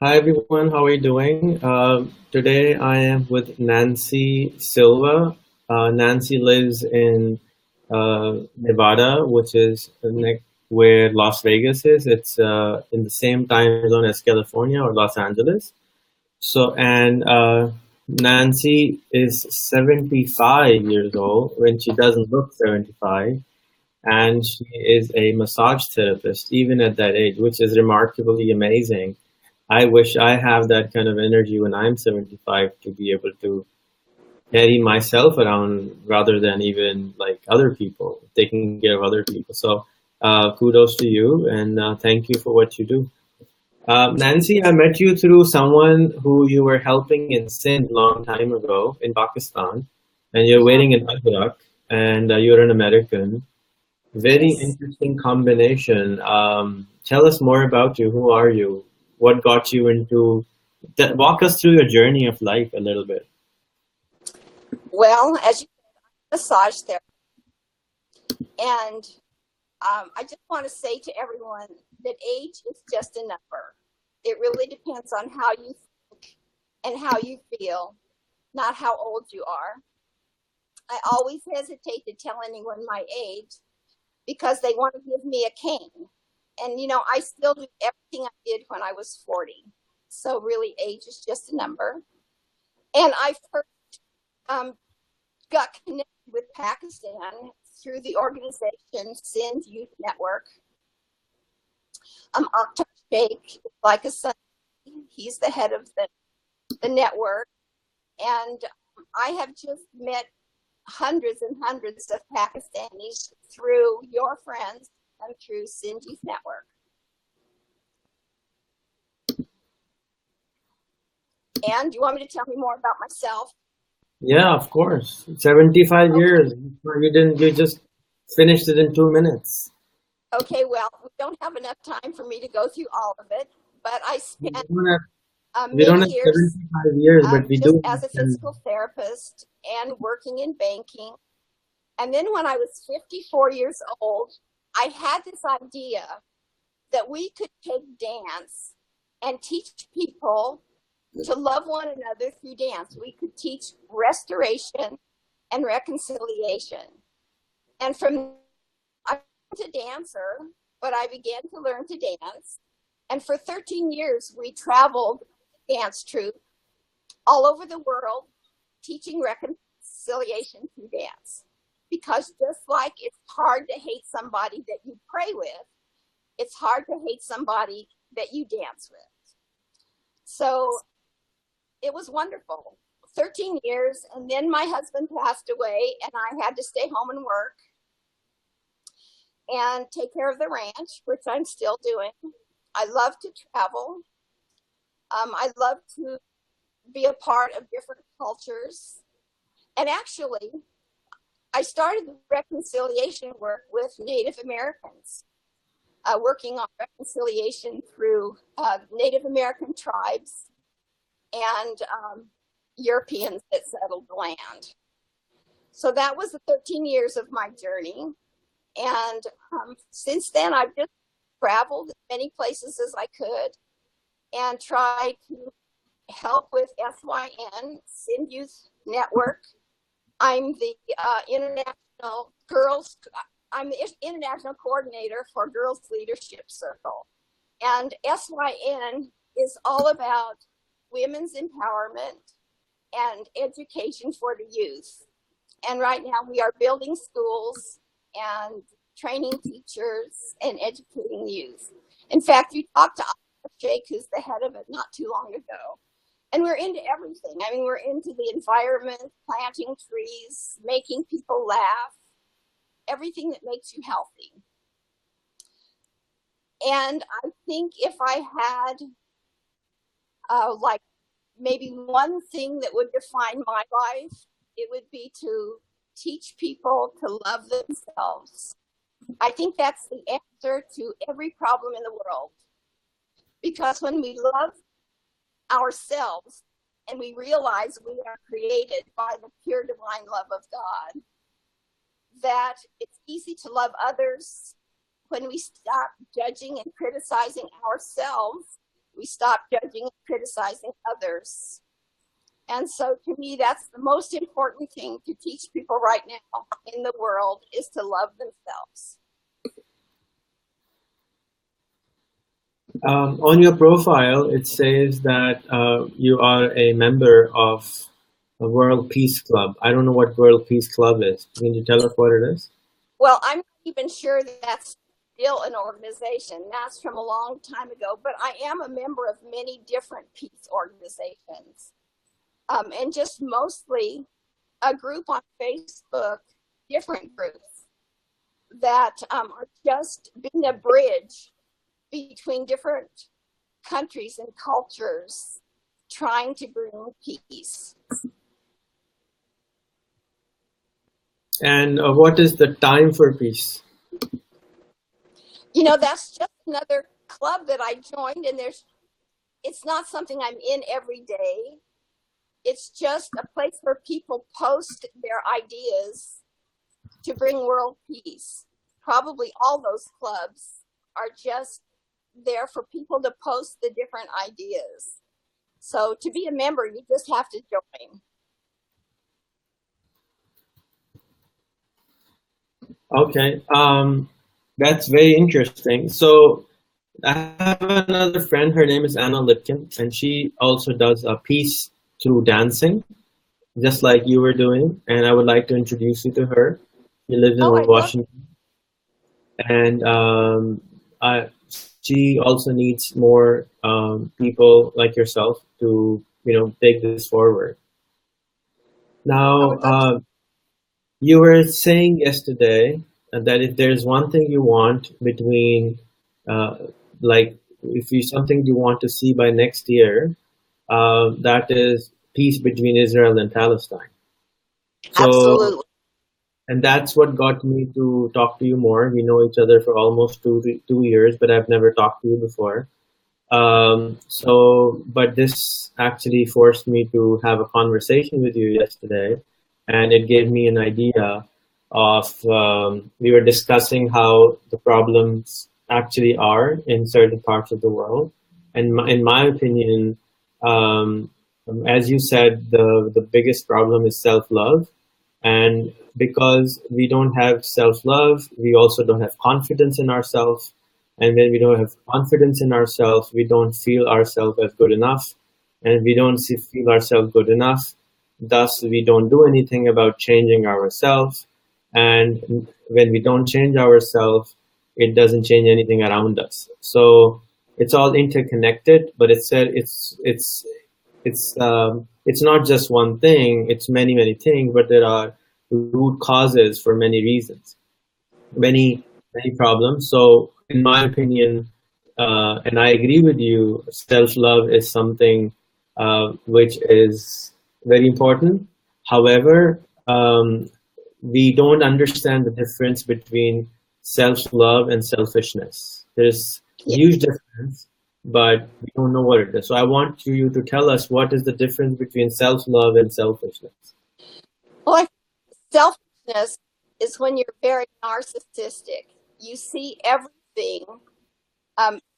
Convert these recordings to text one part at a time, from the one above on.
Hi everyone, how are you doing? Today I am with Nancy Silva. Nancy lives in Nevada, which is where Las Vegas is. It's in the same time zone as California or Los Angeles. And Nancy is 75 years old when she doesn't look 75, and she is a massage therapist even at that age, which is remarkably amazing. I wish I have that kind of energy when I'm 75 to be able to carry myself around rather than even like other people, taking care of other people. So kudos to you and thank you for what you do. Nancy, I met you through someone who you were helping in Sindh long time ago in Pakistan, and you're Yeah, waiting in Iraq, and you're an American. Very yes. interesting combination. Tell us more about you. Who are you? What got you into walk us through your journey of life a little bit. Well, as you massage there, and I just want to say to everyone that age is just a number. It really depends on how you think and how you feel, not how old you are. I always hesitate to tell anyone my age because they want to give me a cane. And, I still do everything I did when I was 40. So really, age is just a number. And I first um, got connected with Pakistan through the organization Sindh Youth Network. Akhtar Sheikh is like a son. He's the head of the network. And I have just met hundreds and hundreds of Pakistanis through your friends and through Sindh Youth Network. And do you want me to tell me more about myself? Yeah, of course. 75 Okay. years. You just finished it in 2 minutes. Okay, well, we don't have enough time for me to go through all of it, but I We spent don't have, we don't many have years 75 years, but we just do as have a 10. physical therapist and working in banking. And then when I was 54 years old, I had this idea that we could take dance and teach people to love one another through dance. We could teach restoration and reconciliation. And from I was a dancer, but I began to learn to dance. And for 13 years, we traveled dance troupe all over the world teaching reconciliation through dance. Because just like it's hard to hate somebody that you pray with, it's hard to hate somebody that you dance with. So it was wonderful. 13 years, and then my husband passed away, and I had to stay home and work and take care of the ranch, which I'm still doing. I love to travel. I love to be a part of different cultures. And actually, I started the reconciliation work with Native Americans, working on reconciliation through Native American tribes and Europeans that settled the land. So that was the 13 years of my journey. And since then, I've just traveled as many places as I could and tried to help with SYN, Sindh Youth Network. I'm the international girls. I'm the international coordinator for Girls Leadership Circle, and SYN is all about women's empowerment and education for the youth. And right now, we are building schools and training teachers and educating youth. In fact, we talked to Jake, who's the head of it, not too long ago. And we're into everything. I mean, we're into the environment, planting trees, making people laugh, everything that makes you healthy. And I think if I had like maybe one thing that would define my life, it would be to teach people to love themselves. I think that's the answer to every problem in the world. Because when we love ourselves and we realize we are created by the pure divine love of God, that it's easy to love others when we stop judging and criticizing ourselves We stop judging and criticizing others. And so to me, that's the most important thing to teach people right now in the world is to love themselves. On your profile, it says that you are a member of a World Peace Club. I don't know what World Peace Club is. Can you tell us what it is? Well, I'm not even sure that that's still an organization. That's from a long time ago, but I am a member of many different peace organizations. And just mostly a group on Facebook, different groups that are just being a bridge between different countries and cultures trying to bring peace. And what is the time for peace? You know, that's just another club that I joined, and it's not something I'm in every day. It's just a place where people post their ideas to bring world peace. Probably all those clubs are just there for people to post the different ideas. So to be a member, you just have to join. Okay, that's very interesting. So I have another friend. Her name is Anna Lipkin, and she also does a piece through dancing, just like you were doing. And I would like to introduce you to her. She lives in Oh, I love Washington, and she also needs more people like yourself to, take this forward. I Now, would love to. you were saying yesterday that if there's one thing you want between, uh, like, if you something you want to see by next year, that is peace between Israel and Palestine. So, Absolutely. and that's what got me to talk to you more. We know each other for almost 2 years, but I've never talked to you before. But this actually forced me to have a conversation with you yesterday, and it gave me an idea of, we were discussing how the problems actually are in certain parts of the world. And in my opinion, um, as you said, the biggest problem is self-love. And because we don't have self-love, we also don't have confidence in ourselves. And when we don't have confidence in ourselves, we don't feel ourselves as good enough. And we don't feel ourselves good enough. Thus, we don't do anything about changing ourselves. And when we don't change ourselves, it doesn't change anything around us. So it's all interconnected, but it's not just one thing, it's many things, but there are root causes for many reasons, many problems. So in my opinion, and I agree with you, self-love is something which is very important. However, we don't understand the difference between self-love and selfishness. There's a Yeah. huge difference, but we don't know what it is. So I want you to tell us what is the difference between self-love and selfishness. Well, selfishness is when you're very narcissistic. You see everything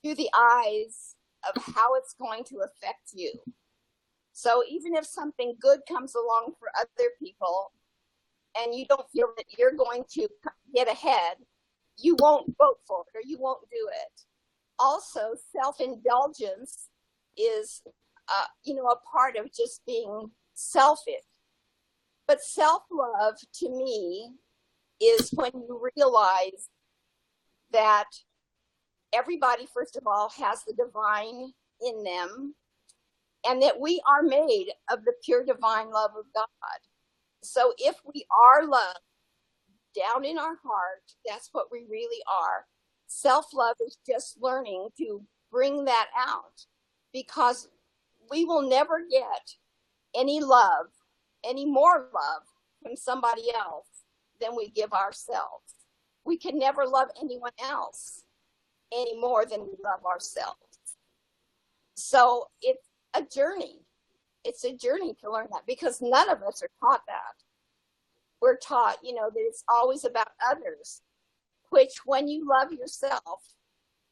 through the eyes of how it's going to affect you. So even if something good comes along for other people and you don't feel that you're going to get ahead, you won't vote for it or you won't do it. Also, self-indulgence is, a part of just being selfish. But self-love to me is when you realize that everybody, first of all, has the divine in them and that we are made of the pure divine love of God. So if we are loved down in our heart, that's what we really are. Self-love is just learning to bring that out because we will never get any love, any more love from somebody else than we give ourselves. We can never love anyone else any more than we love ourselves. So it's a journey. It's a journey to learn that because none of us are taught that. We're taught, that it's always about others, which when you love yourself,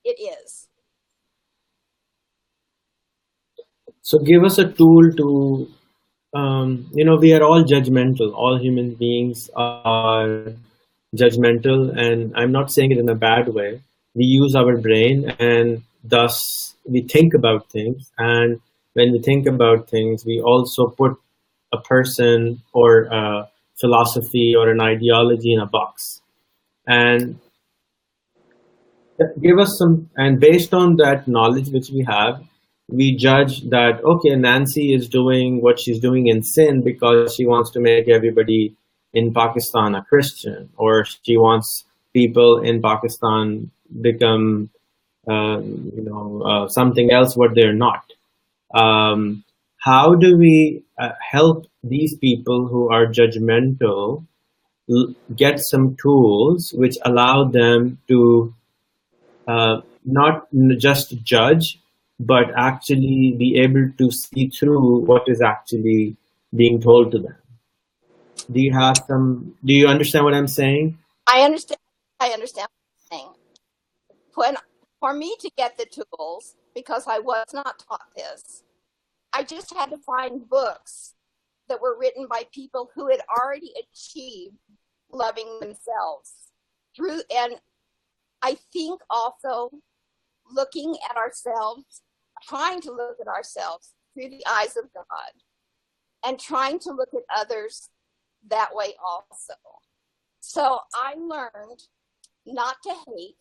it is. So give us a tool to, we are all judgmental. All human beings are judgmental, and I'm not saying it in a bad way. We use our brain, and thus we think about things. And when we think about things, we also put a person or a philosophy or an ideology in a box. And give us some, and based on that knowledge which we have, we judge that, okay, Nancy is doing what she's doing in sin because she wants to make everybody in Pakistan a Christian, or she wants people in Pakistan become something else what they're not. How do we help these people who are judgmental get some tools which allow them to not just judge, but actually be able to see through what is actually being told to them? Do you understand what I'm saying? I understand. I understand what you're saying. When, for me to get the tools, because I was not taught this, I just had to find books that were written by people who had already achieved loving themselves through. And I think also looking at ourselves, trying to look at ourselves through the eyes of God, and trying to look at others that way also. So I learned not to hate,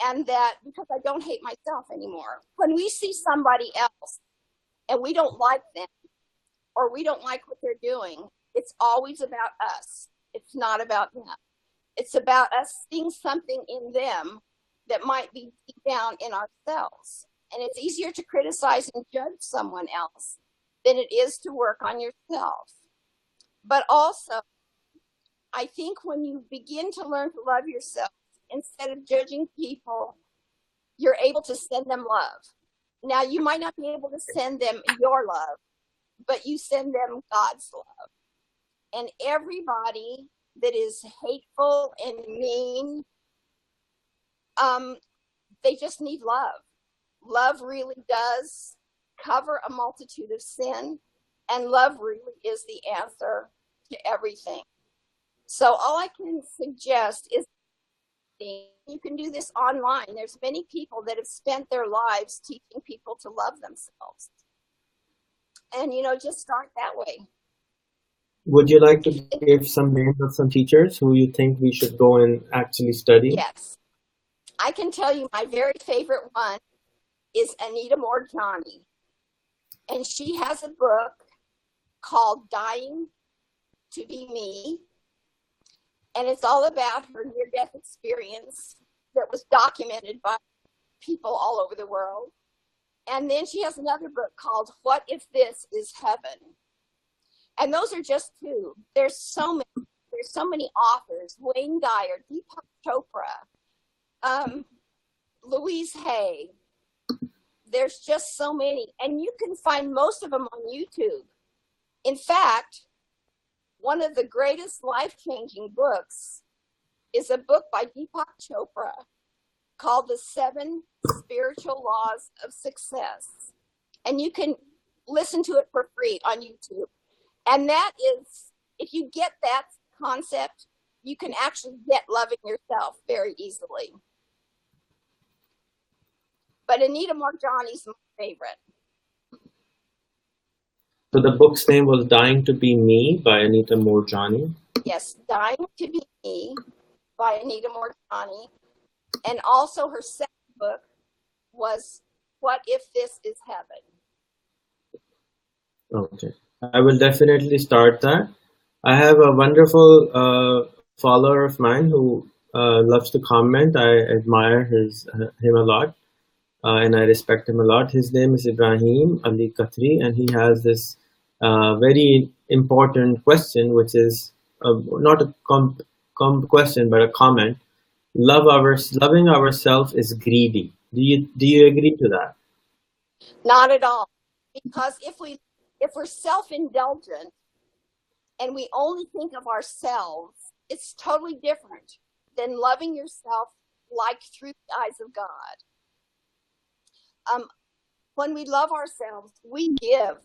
and that because I don't hate myself anymore. When we see somebody else and we don't like them or we don't like what they're doing, it's always about us. It's not about them. It's about us seeing something in them that might be deep down in ourselves. And it's easier to criticize and judge someone else than it is to work on yourself. But also, I think when you begin to learn to love yourself, instead of judging people, you're able to send them love. Now, you might not be able to send them your love, but you send them God's love. And everybody that is hateful and mean, they just need love. Love really does cover a multitude of sin, and love really is the answer to everything. So all I can suggest is you can do this online. There's many people that have spent their lives teaching people to love themselves. And, just start that way. Would you like to give some names of some teachers who you think we should go and actually study? Yes. I can tell you my very favorite one is Anita Morjani. And she has a book called Dying to Be Me. And it's all about her near-death experience that was documented by people all over the world. And then she has another book called What If This Is Heaven? And those are just two. There's so many authors: Wayne Dyer, Deepak Chopra, Louise Hay. There's just so many. And you can find most of them on YouTube. In fact, one of the greatest life-changing books is a book by Deepak Chopra called The 7 Spiritual Laws of Success. And you can listen to it for free on YouTube. And that is, if you get that concept, you can actually get loving yourself very easily. But Anita Morjani's my favorite. So the book's name was Dying to Be Me by Anita Morjani. Yes, Dying to Be Me by Anita Morjani. And also her second book was What If This Is Heaven? Okay. I will definitely start that. I have a wonderful follower of mine who loves to comment. I admire him a lot. And I respect him a lot. His name is Ibrahim Ali Khatri, and he has this very important question, which is not a question, but a comment. Loving ourselves is greedy. Do you agree to that? Not at all. Because if we're self-indulgent and we only think of ourselves, it's totally different than loving yourself like through the eyes of God. when we love ourselves, we give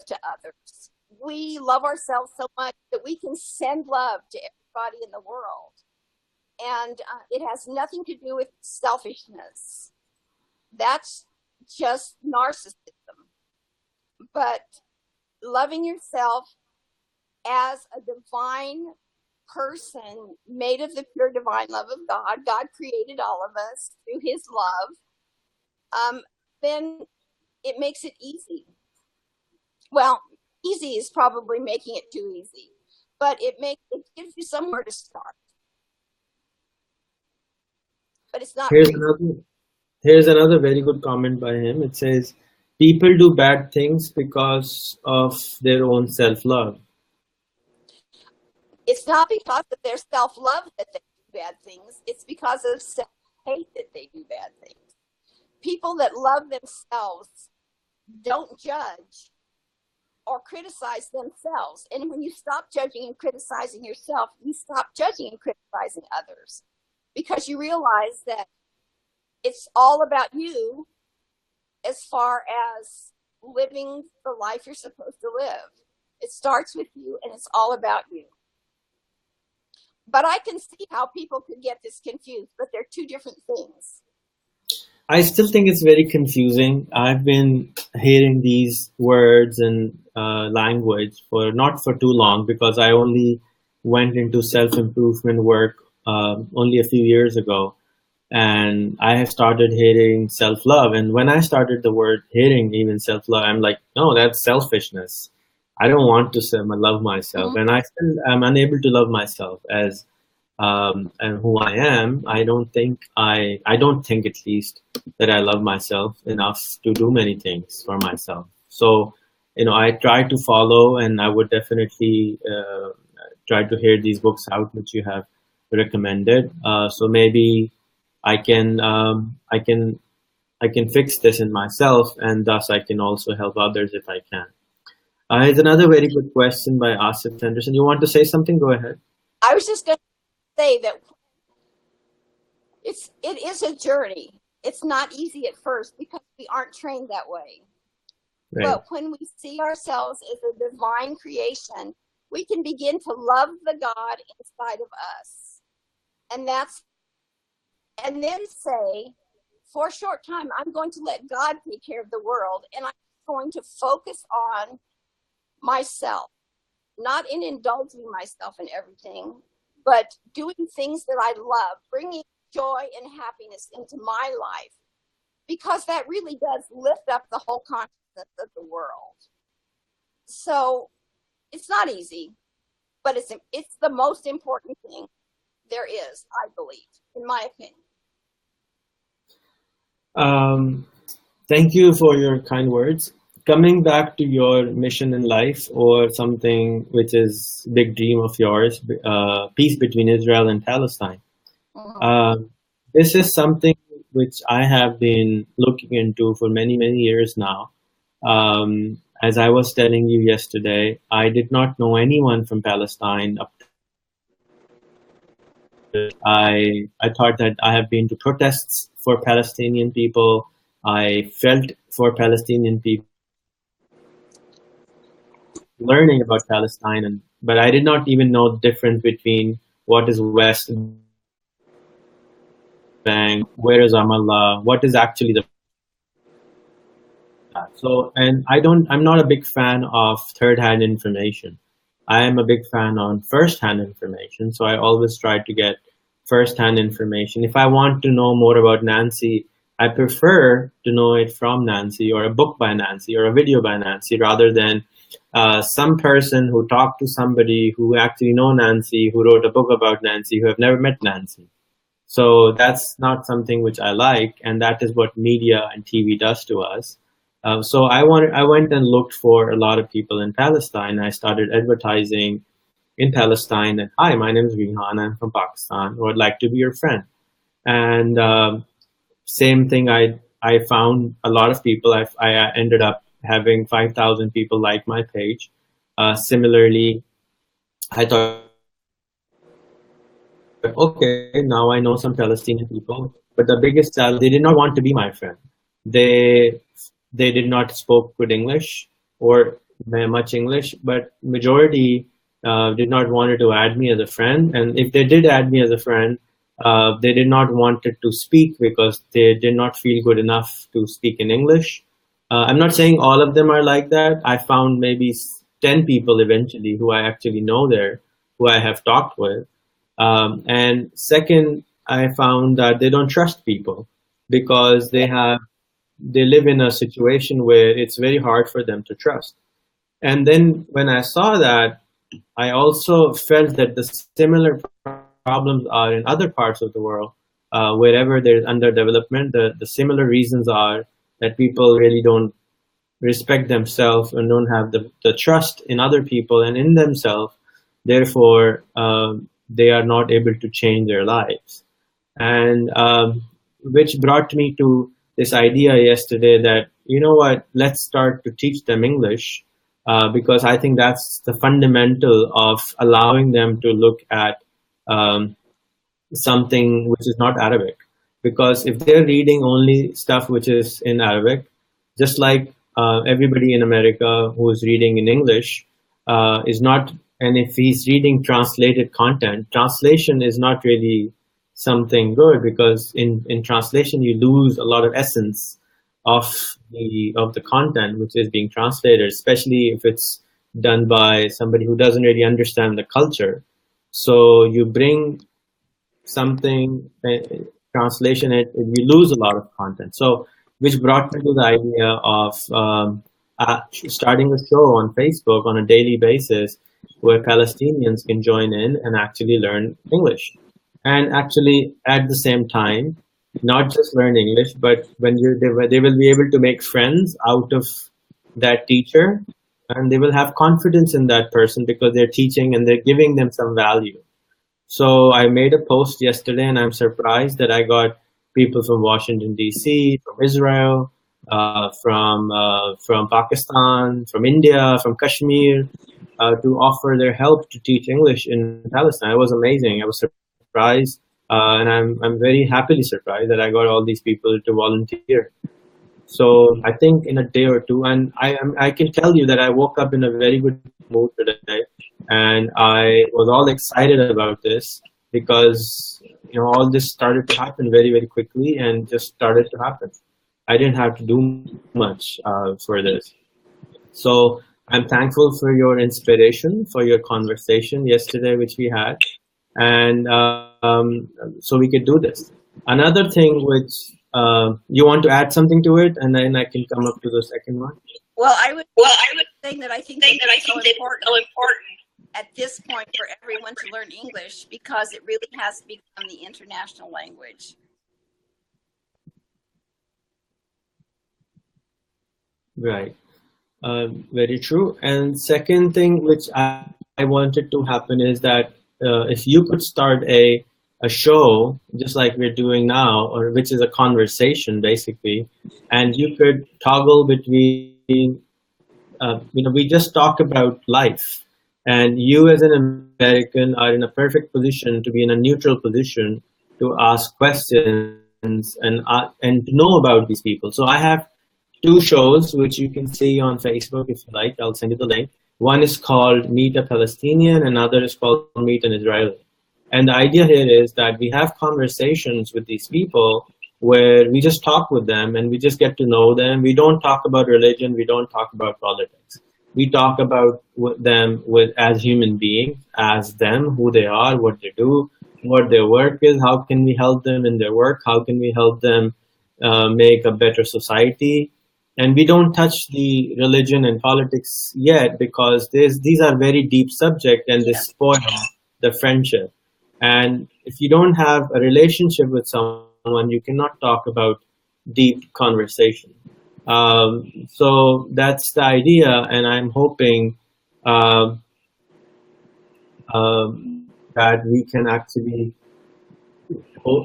to others. We love ourselves so much that we can send love to everybody in the world. And it has nothing to do with selfishness. That's just narcissism. But loving yourself as a divine person made of the pure divine love of God, God created all of us through his love, then it makes it easy. Well, easy is probably making it too easy, but it gives you somewhere to start. But it's not Here's crazy. here's another very good comment by him. It says, people do bad things because of their own self-love. It's not because of their self-love that they do bad things. It's because of self-hate that they do bad things. People that love themselves don't judge or criticize themselves. And when you stop judging and criticizing yourself, you stop judging and criticizing others, because you realize that it's all about you as far as living the life you're supposed to live. It starts with you, and it's all about you. But I can see how people could get this confused, but they're two different things. I still think it's very confusing. I've been hearing these words and language for not for too long, because I only went into self-improvement work only a few years ago, and I have started hearing self-love. And when I started the word hearing even self-love, I'm like, no, that's selfishness. I don't want to love myself, and I still am unable to love myself as and who I am. I don't think at least that I love myself enough to do many things for myself. So, I try to follow, and I would definitely try to hear these books out which you have recommended. So maybe I can fix this in myself, and thus I can also help others if I can. Here's another very good question by Asif Henderson. You want to say something? Go ahead. I was just going to say that it is a journey. It's not easy at first because we aren't trained that way. Right. But when we see ourselves as a divine creation, we can begin to love the God inside of us. And then say, for a short time, I'm going to let God take care of the world, and I'm going to focus on myself, not in indulging myself in everything, but doing things that I love, bringing joy and happiness into my life, because that really does lift up the whole consciousness of the world. So it's not easy, but it's the most important thing there is, I believe, in my opinion. Thank you for your kind words. Coming back to your mission in life, or something which is big dream of yours, peace between Israel and Palestine. This is something which I have been looking into for many, many years now. As I was telling you yesterday, I did not know anyone from Palestine. I thought that I have been to protests for Palestinian people. I felt for Palestinian people, learning about Palestine, but I did not even know the difference between what is West Bank, where is Ramallah, what is actually the. So, and I'm not a big fan of third-hand information. I am a big fan on first-hand information. So I always try to get first-hand information. If I want to know more about Nancy, I prefer to know it from Nancy, or a book by Nancy, or a video by Nancy, rather than some person who talked to somebody who actually know Nancy, who wrote a book about Nancy, who have never met Nancy. So that's not something which I like, and that is what media and TV does to us. So I went and looked for a lot of people in Palestine. I started advertising in Palestine that, hi, my name is Rihan, I'm from Pakistan, or I'd like to be your friend. And same thing, I found a lot of people. I ended up having 5,000 people like my page. Similarly, I thought, okay, now I know some Palestinian people, but the biggest challenge, they did not want to be my friend. They they did not spoke good English or much English, but majority did not wanted to add me as a friend. And if they did add me as a friend, they did not wanted to speak because they did not feel good enough to speak in English. I'm not saying all of them are like that. I found maybe 10 people eventually who I actually know there, who I have talked with. And second, I found that they don't trust people because they live in a situation where it's very hard for them to trust. And then when I saw that, I also felt that the similar problems are in other parts of the world, wherever there's underdevelopment. The similar reasons are that people really don't respect themselves and don't have the trust in other people and in themselves. Therefore, they are not able to change their lives. And which brought me to this idea yesterday that, you know what, let's start to teach them English, because I think that's the fundamental of allowing them to look at something which is not Arabic. Because if they're reading only stuff which is in Arabic, just like everybody in America who is reading in English is not, and if he's reading translated content, translation is not really something good, because in translation you lose a lot of essence of the content which is being translated, especially if it's done by somebody who doesn't really understand the culture. So you bring something, translation it, you lose a lot of content. So which brought me to the idea of starting a show on Facebook on a daily basis where Palestinians can join in and actually learn English. And actually, at the same time, not just learn English, but when they will be able to make friends out of that teacher, and they will have confidence in that person because they're teaching and they're giving them some value. So I made a post yesterday, and I'm surprised that I got people from Washington, D.C., from Israel, from Pakistan, from India, from Kashmir, to offer their help to teach English in Palestine. It was amazing. I was surprised, and I'm very happily surprised that I got all these people to volunteer. So I think in a day or two, and I can tell you that I woke up in a very good mood today, and I was all excited about this because all this started to happen very, very quickly and just started to happen. I didn't have to do much for this. So I'm thankful for your inspiration, for your conversation yesterday, which we had, and so we could do this. Another thing which you want to add something to it, and then I can come up to the second one. Well, I would say that I think it's so important at this point for everyone to learn English, because it really has become the international language. Right. Very true. And second thing which I wanted to happen is that if you could start a show just like we're doing now, or which is a conversation basically, and you could toggle between, we just talk about life, and you as an American are in a perfect position to be in a neutral position to ask questions and to know about these people. So I have two shows which you can see on Facebook if you like. I'll send you the link. One is called Meet a Palestinian, another is called Meet an Israeli. And the idea here is that we have conversations with these people where we just talk with them and we just get to know them. We don't talk about religion. We don't talk about politics. We talk about them as human beings, as them, who they are, what they do, what their work is, how can we help them in their work, how can we help them make a better society. And we don't touch the religion and politics yet because these are very deep subjects and they spoil the friendship. And if you don't have a relationship with someone, you cannot talk about deep conversation. So that's the idea, and I'm hoping that we can actually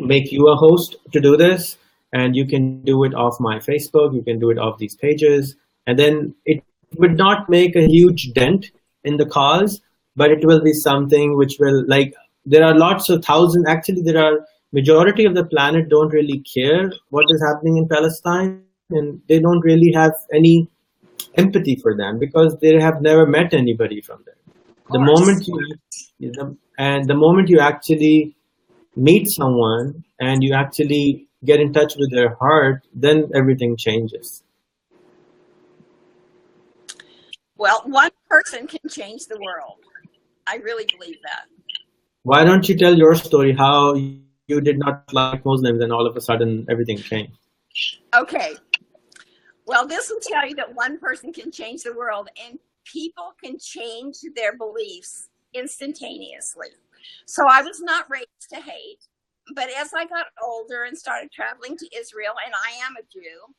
make you a host to do this, and you can do it off my Facebook, you can do it off these pages, and then it would not make a huge dent in the cause, but it will be something which will, like, there are lots of thousands, actually there are majority of the planet don't really care what is happening in Palestine, and they don't really have any empathy for them because they have never met anybody from there. Of The moment course. the moment you actually meet someone and you actually get in touch with their heart, then everything changes. Well, one person can change the world. I really believe that. Why don't you tell your story how you did not like Muslims and all of a sudden everything changed? Okay. Well, this will tell you that one person can change the world, and people can change their beliefs instantaneously. So I was not raised to hate, but as I got older and started traveling to Israel, and I am a Jew,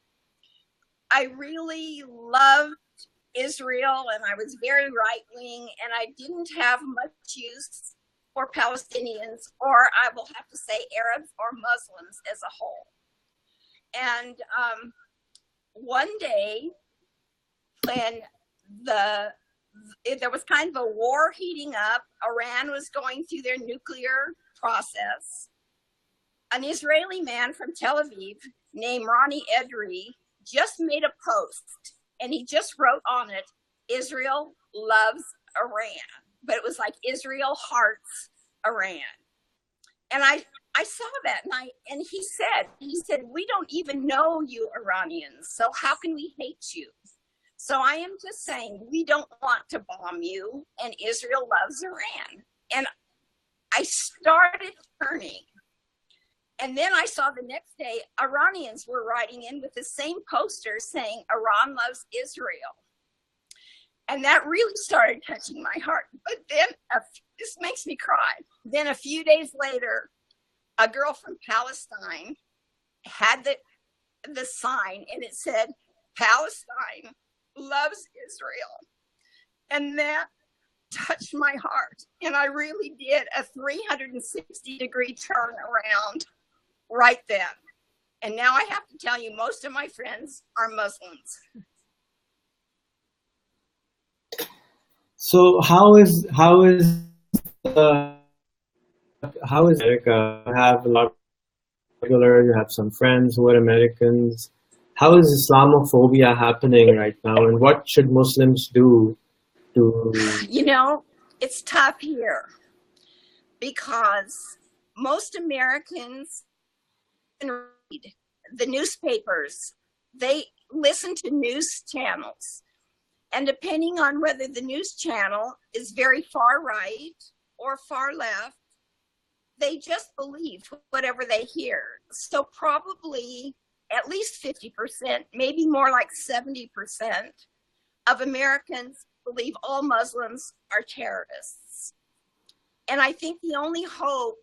I really loved Israel, and I was very right wing, and I didn't have much use for Palestinians, or I will have to say Arabs or Muslims as a whole. And one day, when there was kind of a war heating up, Iran was going through their nuclear process. An Israeli man from Tel Aviv named Ronnie Edry just made a post, and he just wrote on it, Israel loves Iran. But it was like Israel hearts Iran. And I saw that, and he said, we don't even know you Iranians, so how can we hate you? So I am just saying, we don't want to bomb you, and Israel loves Iran. And I started turning. And then I saw the next day, Iranians were writing in with the same poster saying, Iran loves Israel. And that really started touching my heart. But then, this makes me cry. Then a few days later, a girl from Palestine had the sign, and it said, Palestine loves Israel. And that touched my heart. And I really did a 360-degree turn around right then. And now I have to tell you, most of my friends are Muslims. So uh, how is America? You have a lot of regular, you have some friends who are Americans. How is Islamophobia happening right now, and what should Muslims do to? You know, it's tough here because most Americans read the newspapers, they listen to news channels. And depending on whether the news channel is very far right or far left, they just believe whatever they hear. So probably at least 50%, maybe more like 70% of Americans believe all Muslims are terrorists. And I think the only hope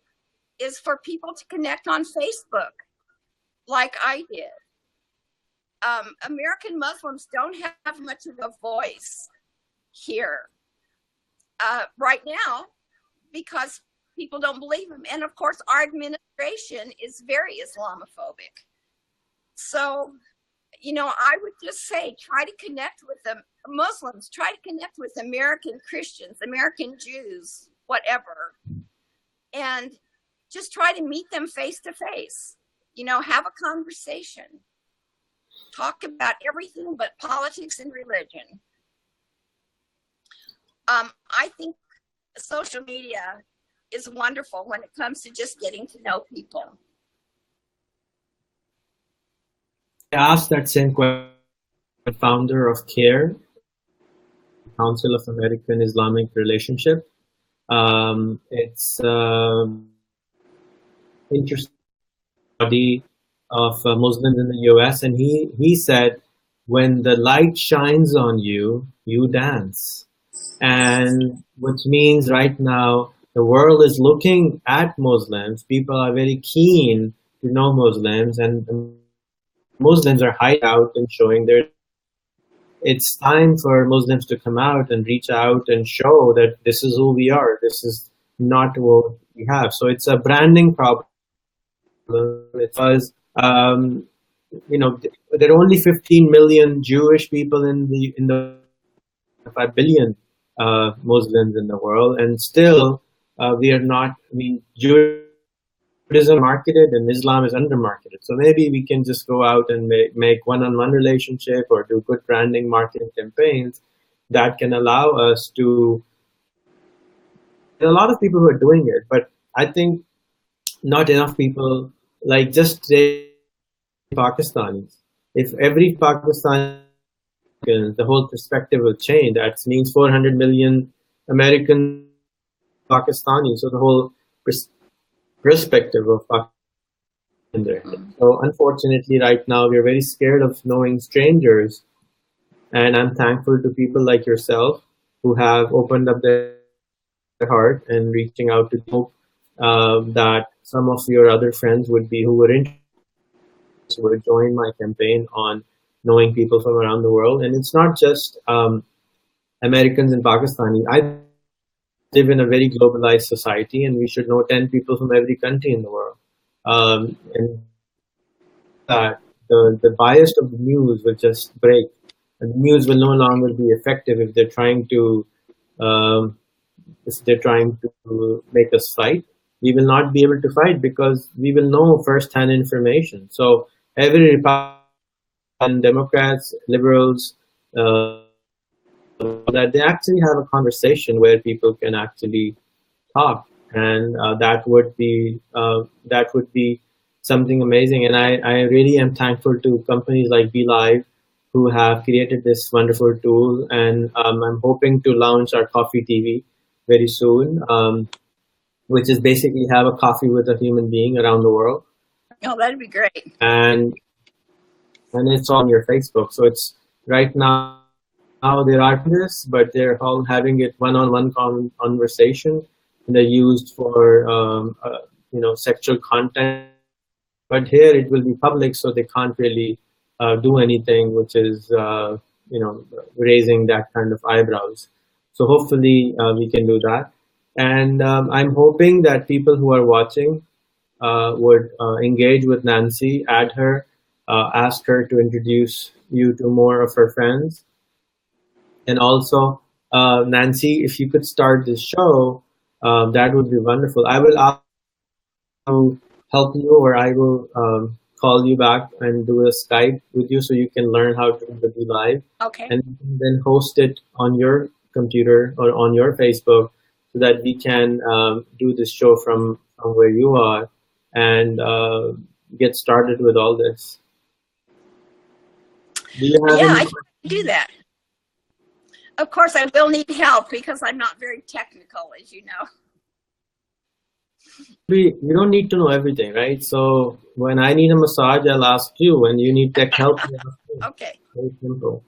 is for people to connect on Facebook like I did. American Muslims don't have much of a voice here right now because people don't believe them. And of course, our administration is very Islamophobic. So, you know, I would just say, try to connect with them. Muslims, try to connect with American Christians, American Jews, whatever. And just try to meet them face to face. You know, have a conversation. Talk about everything but politics and religion. I think social media is wonderful when it comes to just getting to know people. I asked that same question to the founder of CARE, Council of American Islamic Relationship. It's interesting body of Muslims in the US, and he said, when the light shines on you, you dance. And which means right now the world is looking at Muslims. People are very keen to know Muslims, and Muslims are hiding out and showing their. It's time for Muslims to come out and reach out and show that this is who we are. This is not what we have. So it's a branding problem. Because you know, there are only 15 million Jewish people in the 5 billion Muslims in the world, and still we are not. I mean, Jewish Buddhism marketed and Islam is undermarketed. So maybe we can just go out and make one-on-one relationship or do good branding marketing campaigns that can allow us to. There are a lot of people who are doing it, but I think not enough people. Like just say Pakistanis. If every Pakistani, the whole perspective will change. That means 400 million American Pakistanis. So the whole perspective of Pakistan in their head. So unfortunately, right now we're very scared of knowing strangers, and I'm thankful to people like yourself who have opened up their heart and reaching out to hope that some of your other friends would be who would would join my campaign on knowing people from around the world. And it's not just Americans and Pakistani. I live in a very globalized society, and we should know 10 people from every country in the world. And that the bias of the news will just break. And the news will no longer be effective if they're trying to um, make us fight. We will not be able to fight because we will know first-hand information. So every Republican, Democrats, liberals, that they actually have a conversation where people can actually talk, and that would be something amazing. And I really am thankful to companies like BeLive who have created this wonderful tool, and I'm hoping to launch our coffee TV very soon, which is basically have a coffee with a human being around the world. Oh, that'd be great. And it's on your Facebook. So it's right now there are this, but they're all having it one-on-one conversation, and they're used for sexual content. But here it will be public, so they can't really do anything, which is raising that kind of eyebrows. So hopefully we can do that. And I'm hoping that people who are watching would engage with Nancy, add her, ask her to introduce you to more of her friends. And also, Nancy, if you could start this show, that would be wonderful. I will ask to help you, or I will call you back and do a Skype with you so you can learn how to do the live. Okay. And then host it on your computer or on your Facebook so that we can do this show from where you are and get started with all this. Do you have I can do that. Of course, I will need help because I'm not very technical, as you know. We don't need to know everything, right? So when I need a massage, I'll ask you. When you need tech help, you ask me. Okay. Very simple.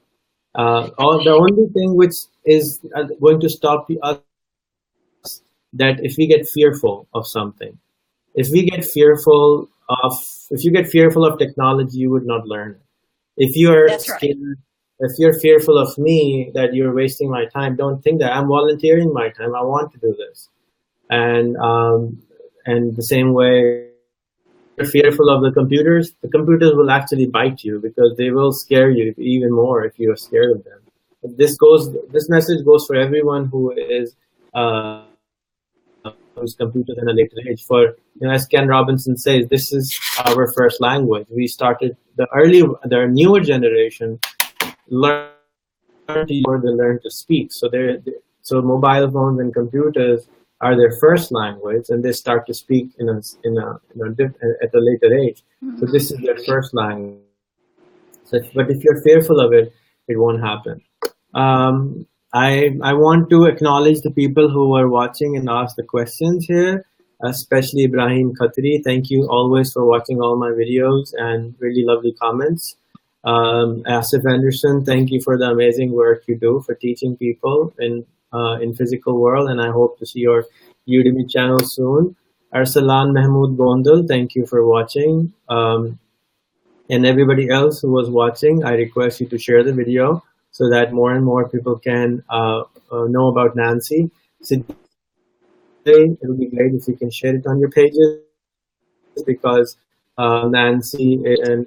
The only thing which is going to stop us that if we get fearful of something, if you get fearful of technology, you would not learn it. If you're scared, if you're fearful of me that you're wasting my time, don't think that. I'm volunteering my time. I want to do this. And the same way, if you're fearful of the computers will actually bite you because they will scare you even more if you're scared of them. This message goes for everyone who is who's computers in a later age. For as Ken Robinson says, this is our first language. We started the newer generation learn before they learn to speak. So so mobile phones and computers are their first language, and they start to speak at a later age. So this is their first language. So, but if you're fearful of it, it won't happen. I want to acknowledge the people who are watching and ask the questions here, especially Ibrahim Khatri. Thank you always for watching all my videos and really lovely comments. Asif Anderson, thank you for the amazing work you do for teaching people in physical world, and I hope to see your Udemy channel soon. Arsalan Mahmood Gondal, thank you for watching. And everybody else who was watching, I request you to share the video so that more and more people can know about Nancy. So it would be great if you can share it on your pages because Nancy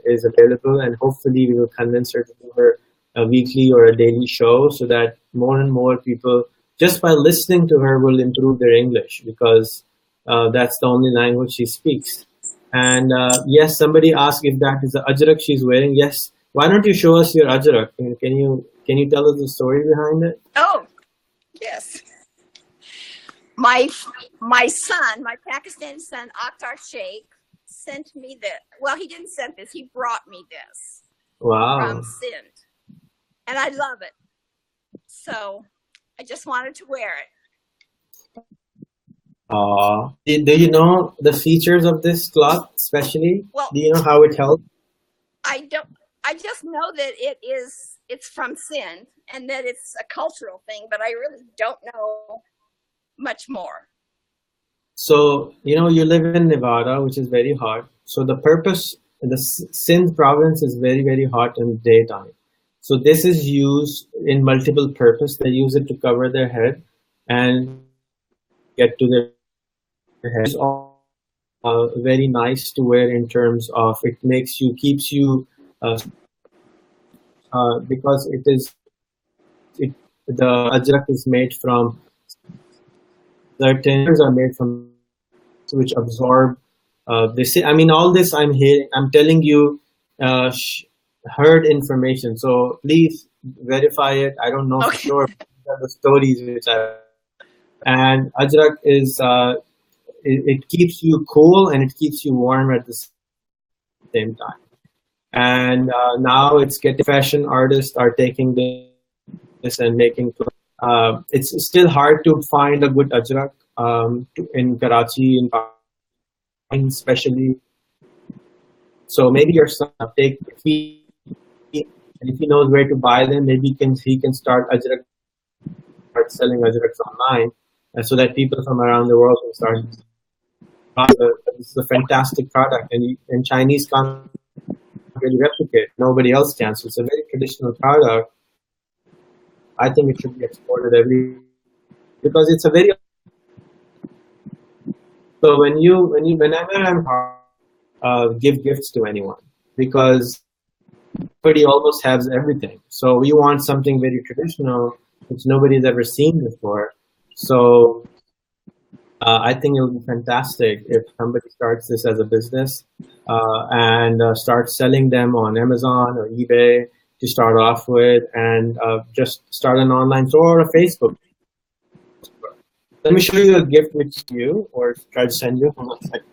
is available, and hopefully we will convince her to do her a weekly or a daily show so that more and more people, just by listening to her, will improve their English, because That's the only language she speaks. And yes, somebody asked if that is the ajrak she's wearing. Yes. Why don't you show us your ajrak? Can you tell us the story behind it? Oh, yes. My son, my Pakistani son, Akhtar Sheikh, sent me this. Well, he didn't send this. He brought me this Wow. from Sindh. And I love it. So I just wanted to wear it. Do you know the features of this cloth, especially? Well, Do you know how it helps? I don't. I just know that it's from Sindh and that it's a cultural thing, but I really don't know much more. So, you live in Nevada, which is very hot. So the Sindh province is very, very hot in the daytime. So this is used in multiple purpose. They use it to cover their head and get to their head. It's all very nice to wear in terms of it keeps you, because the ajrak is made from certain are made from which absorb all this I'm telling you heard information, so please verify it. I don't know for sure. These are the stories which I and ajrak is it keeps you cool and it keeps you warm at the same time. And now it's getting fashion artists are taking this and making it's still hard to find a good ajrak in Karachi, in Pakistan especially. So maybe your son take and if he knows where to buy them, maybe he can start selling ajraks online, so that people from around the world can start. This is a fantastic product, and Chinese can't really replicate. Nobody else can. So it's a very traditional product. I think it should be exported because it's a very. So whenever I'm give gifts to anyone, because everybody almost has everything. So we want something very traditional, which nobody's ever seen before. So I think it would be fantastic if somebody starts this as a business and starts selling them on Amazon or eBay to start off with, and just start an online store or a Facebook. Let me show you a gift which you or try to send you. Hold on a second.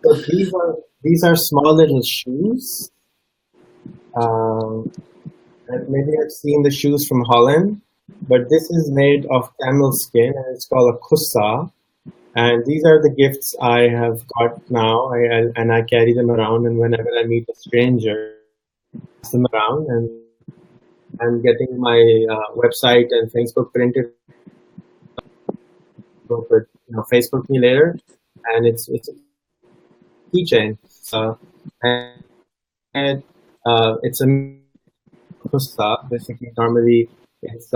So these are small little shoes. Maybe I've seen the shoes from Holland, but this is made of camel skin and it's called a kussa. And these are the gifts I have got now, and I carry them around. And whenever I meet a stranger, I pass them around, and I'm getting my website and Facebook printed. But Facebook me later, and it's a keychain. And it's a kusta. Basically, normally it's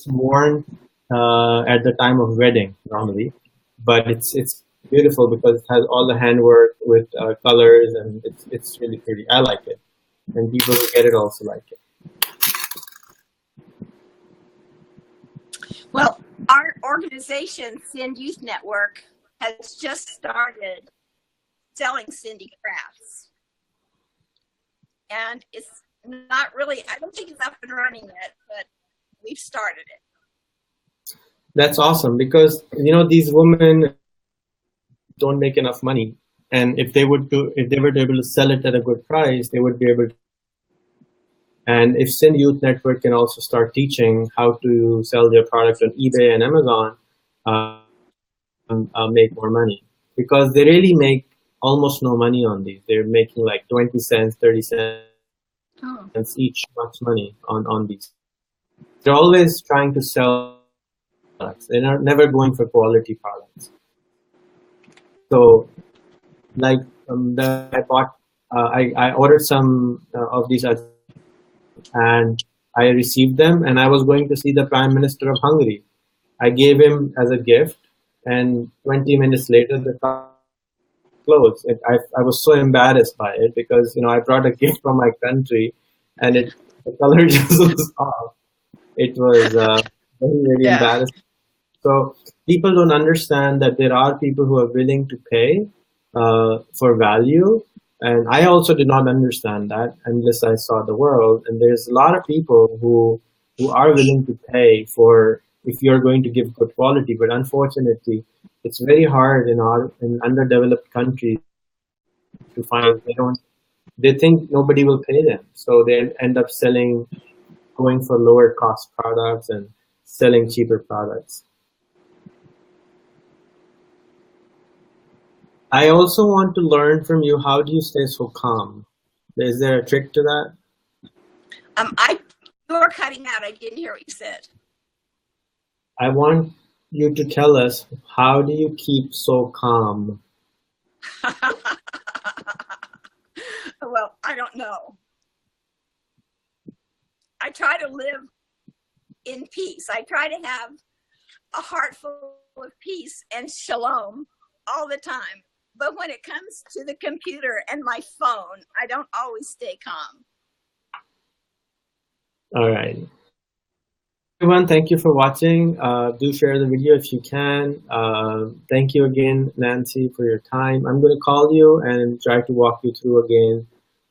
worn at the time of wedding normally, but it's beautiful because it has all the handwork with colors, and it's really pretty. I like it, and people who get it also like it. Well, our organization, Sindh Youth Network, has just started selling Sindhi crafts. And it's not really, I don't think it's up and running yet, but we've started it. That's awesome, because these women don't make enough money, and if they were able to sell it at a good price, they would be able to. And if Sindh Youth Network can also start teaching how to sell their products on eBay and Amazon, make more money, because they really make almost no money on these. They're making like 20 cents, 30 cents each, much money on these. They're always trying to sell products. They're never going for quality products. So, like I bought, I ordered some of these, and I received them, and I was going to see the Prime Minister of Hungary. I gave him as a gift and 20 minutes later the clothes. I was so embarrassed by it because I brought a gift from my country, and the color just was off. It was very Yeah. embarrassing. So people don't understand that there are people who are willing to pay for value, and I also did not understand that unless I saw the world. And there's a lot of people who are willing to pay for if you're going to give good quality, but unfortunately, it's very hard in underdeveloped countries to find. They think nobody will pay them, so they end up going for lower cost products and selling cheaper products. I also want to learn from you, how do you stay so calm? Is there a trick to that? You were cutting out. I didn't hear what you said. I want you to tell us, how do you keep so calm? Well, I don't know. I try to live in peace. I try to have a heart full of peace and shalom all the time. But when it comes to the computer and my phone, I don't always stay calm. All right. Everyone, thank you for watching. Do share the video if you can. Thank you again, Nancy, for your time. I'm going to call you and try to walk you through again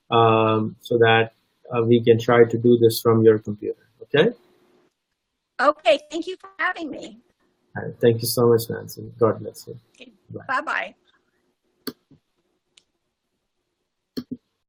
so that we can try to do this from your computer. Okay? Okay, thank you for having me. All right. Thank you so much, Nancy. God bless you. Okay. Bye-bye.